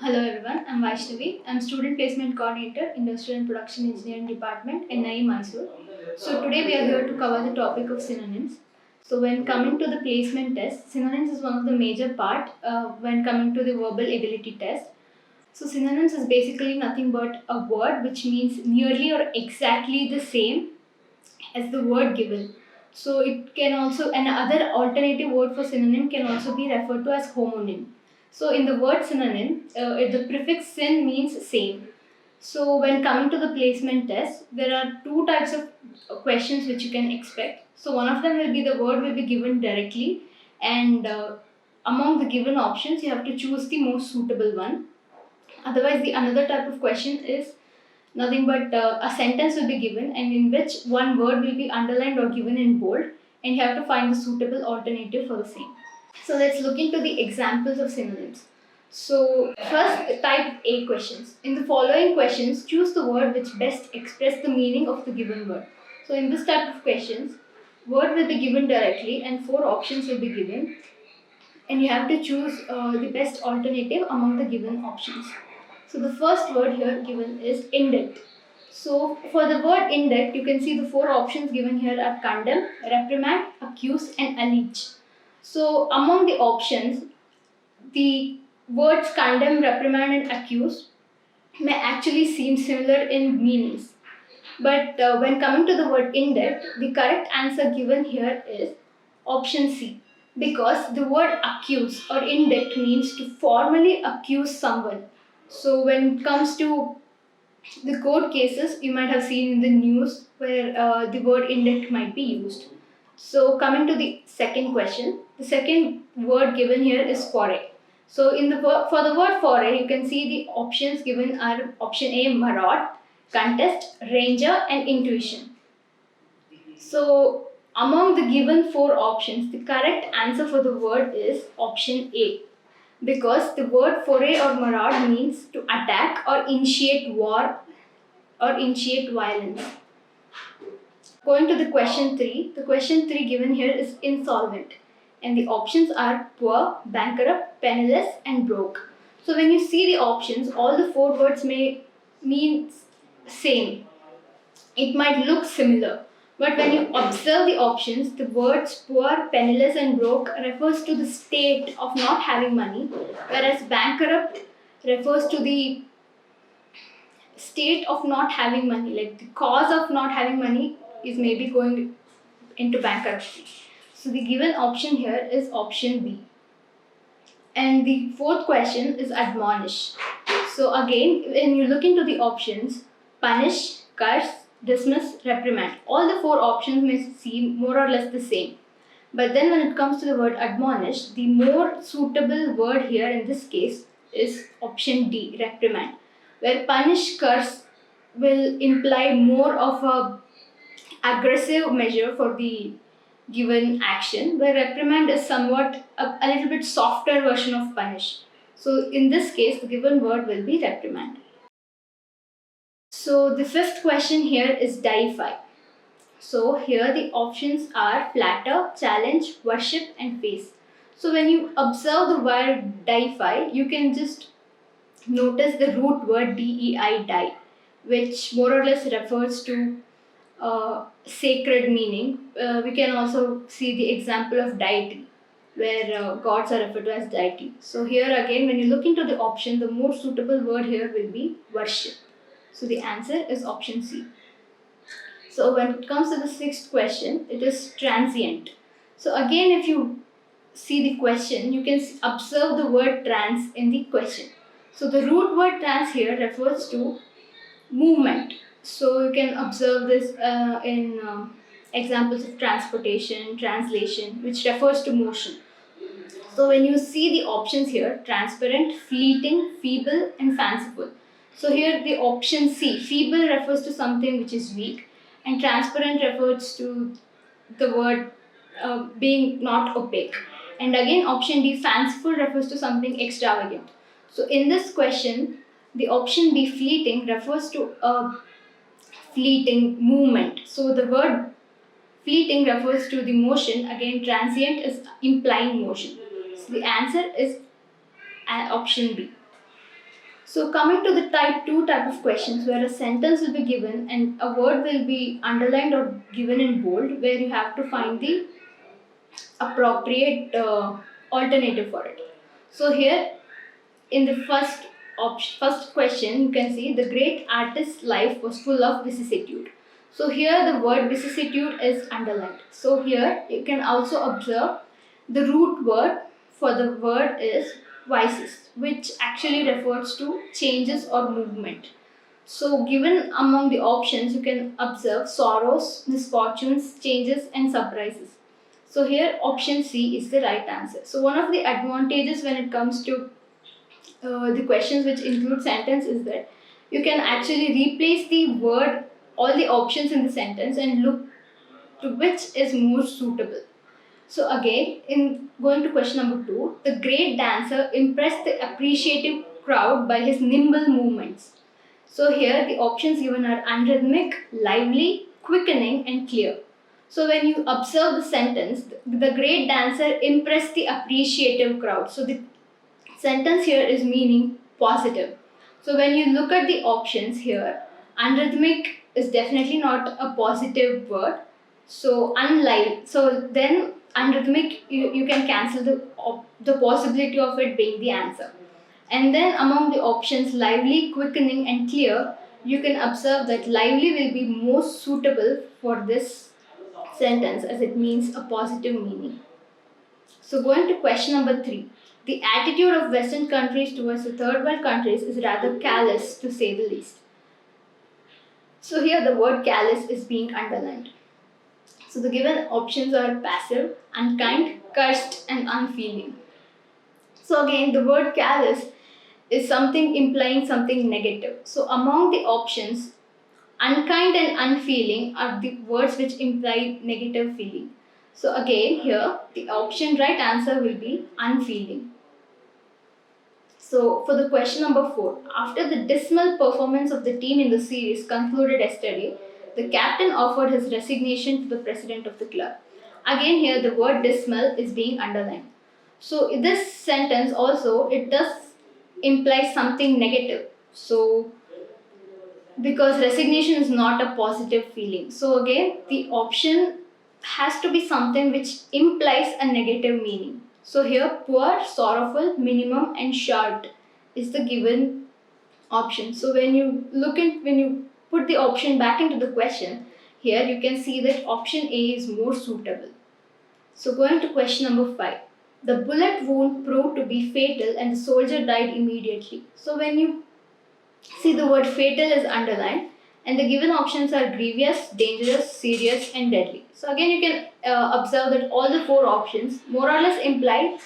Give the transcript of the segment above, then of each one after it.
Hello everyone, I'm Vaishnavi. I'm Student Placement Coordinator, Industrial and Production Engineering Department, NIE Mysore. So today we are here to cover the topic of synonyms. So when coming to the placement test, synonyms is one of the major part when coming to the verbal ability test. So synonyms is basically nothing but a word which means nearly or exactly the same as the word given. So it can also another alternative word for synonym can also be referred to as homonym. So in the word synonym, the prefix syn means same. So when coming to the placement test, there are two types of questions which you can expect. So one of them will be the word will be given directly, and among the given options, you have to choose the most suitable one. Otherwise, the another type of question is nothing but a sentence will be given, and in which one word will be underlined or given in bold, and you have to find the suitable alternative for the same. So let's look into the examples of synonyms. So first, type A questions. In the following questions, choose the word which best express the meaning of the given word. So in this type of questions, word will be given directly and four options will be given, and you have to choose the best alternative among the given options. So the first word here given is indict. So for the word indict, you can see the four options given here are condemn, reprimand, accuse, and allege. So among the options, the words condemn, reprimand, and accuse may actually seem similar in meanings. But when coming to the word indict, the correct answer given here is option C, because the word accuse or indict means to formally accuse someone. So when it comes to the court cases, you might have seen in the news where the word indict might be used. So coming to the second question, the second word given here is foray. So in the for the word foray, you can see the options given are option A, maraud, contest, ranger, and intuition. So among the given four options, the correct answer for the word is option A, because the word foray or maraud means to attack or initiate war or initiate violence. Going to the question 3, the question 3 given here is insolvent, and the options are poor, bankrupt, penniless, and broke. So when you see the options, all the four words may mean same. It might look similar, but when you observe the options, the words poor, penniless, and broke refers to the state of not having money, whereas bankrupt refers to the state of not having money, like the cause of not having money is maybe going into bankruptcy. So the given option here is option B. And the fourth question is admonish. So again, when you look into the options, punish, curse, dismiss, reprimand, all the four options may seem more or less the same. But then when it comes to the word admonish, the more suitable word here in this case is option D, reprimand, where punish, curse will imply more of a aggressive measure for the given action, where reprimand is somewhat a little bit softer version of punish. So in this case, the given word will be reprimand. So the fifth question here is deify. So here the options are flatter, challenge, worship, and face. So when you observe the word deify, you can just notice the root word dei, die, which more or less refers to sacred meaning. We can also see the example of deity, where gods are referred to as deity. So here again, when you look into the option, the more suitable word here will be worship. So the answer is option C. So when it comes to the sixth question, it is transient. So again, if you see the question, you can observe the word trans in the question. So the root word trans here refers to movement. So you can observe this in examples of transportation, translation, which refers to motion. So when you see the options here, transparent, fleeting, feeble, and fanciful. So here the option C, feeble refers to something which is weak, and transparent refers to the word being not opaque. And again, option D, fanciful, refers to something extravagant. So in this question, the option B, fleeting, refers to a fleeting movement. So the word fleeting refers to the motion. Again, transient is implying motion. So the answer is option B. So coming to the type of questions where a sentence will be given and a word will be underlined or given in bold, where you have to find the appropriate alternative for it. So here in the first question, you can see the great artist's life was full of vicissitude. So here the word vicissitude is underlined. So here you can also observe the root word for the word is vices, which actually refers to changes or movement. So given among the options, you can observe sorrows, misfortunes, changes, and surprises. So here option C is the right answer. So one of the advantages when it comes to the questions which include sentence is that you can actually replace the word, all the options in the sentence, and look to which is more suitable. So again, in going to question number 2, the great dancer impressed the appreciative crowd by his nimble movements. So here the options given are unrhythmic, lively, quickening, and clear. So when you observe the sentence, the great dancer impressed the appreciative crowd. So the sentence here is meaning positive. So when you look at the options here, unrhythmic is definitely not a positive word. So unlike, so then unrhythmic, you can cancel the possibility of it being the answer. And then among the options lively, quickening, and clear, you can observe that lively will be most suitable for this sentence as it means a positive meaning. So going to question number 3. The attitude of Western countries towards the third world countries is rather callous to say the least. So here the word callous is being underlined. So the given options are passive, unkind, cursed, and unfeeling. So again the word callous is something implying something negative. So among the options, unkind and unfeeling are the words which imply negative feeling. So again here the option right answer will be unfeeling. So for the question number 4, after the dismal performance of the team in the series concluded yesterday, the captain offered his resignation to the president of the club. Again here the word dismal is being underlined. So in this sentence also it does imply something negative. So because resignation is not a positive feeling. So again the option has to be something which implies a negative meaning. So here poor, sorrowful, minimum, and short is the given option. So when you put the option back into the question, here you can see that option A is more suitable. So going to question number 5. The bullet wound proved to be fatal and the soldier died immediately. So when you see the word fatal is underlined and the given options are grievous, dangerous, serious, and deadly. So again you can observe that all the 4 options more or less imply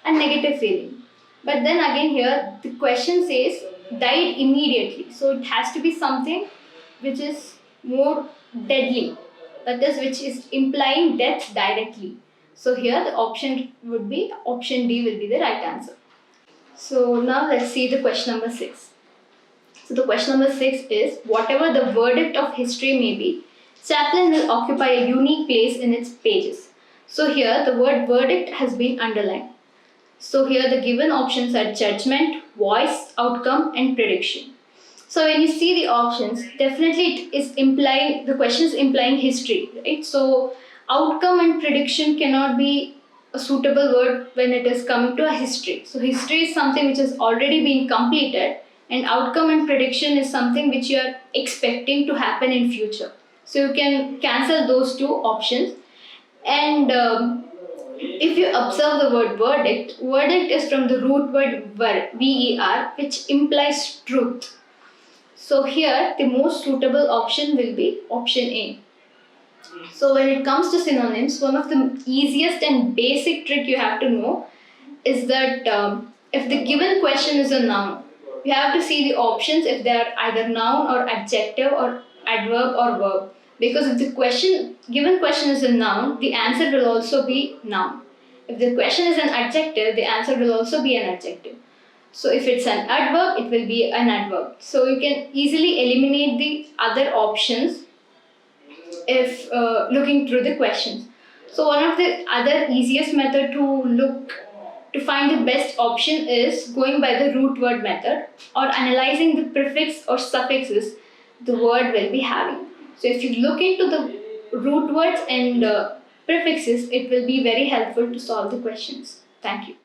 a negative feeling. But then again here the question says died immediately. So it has to be something which is more deadly. That is which is implying death directly. So here the option would be option D will be the right answer. So now let's see the question number 6. So the question number 6 is whatever the verdict of history may be, Chaplin will occupy a unique place in its pages. So here the word verdict has been underlined. So here the given options are judgment, voice, outcome, and prediction. So when you see the options, definitely it is implying, the question is implying history, right? So outcome and prediction cannot be a suitable word when it is coming to a history. So history is something which has already been completed and outcome and prediction is something which you are expecting to happen in future. So you can cancel those 2 options. And if you observe the word verdict, verdict is from the root word ver, ver, which implies truth. So here the most suitable option will be option A. So when it comes to synonyms, one of the easiest and basic trick you have to know is that if the given question is a noun, you have to see the options if they are either noun or adjective or adverb or verb. Because if the given question is a noun, the answer will also be noun. If the question is an adjective, the answer will also be an adjective. So if it's an adverb, it will be an adverb. So you can easily eliminate the other options if looking through the questions. So one of the other easiest method to look to find the best option is going by the root word method or analyzing the prefix or suffixes the word will be having. So if you look into the root words and prefixes, it will be very helpful to solve the questions. Thank you.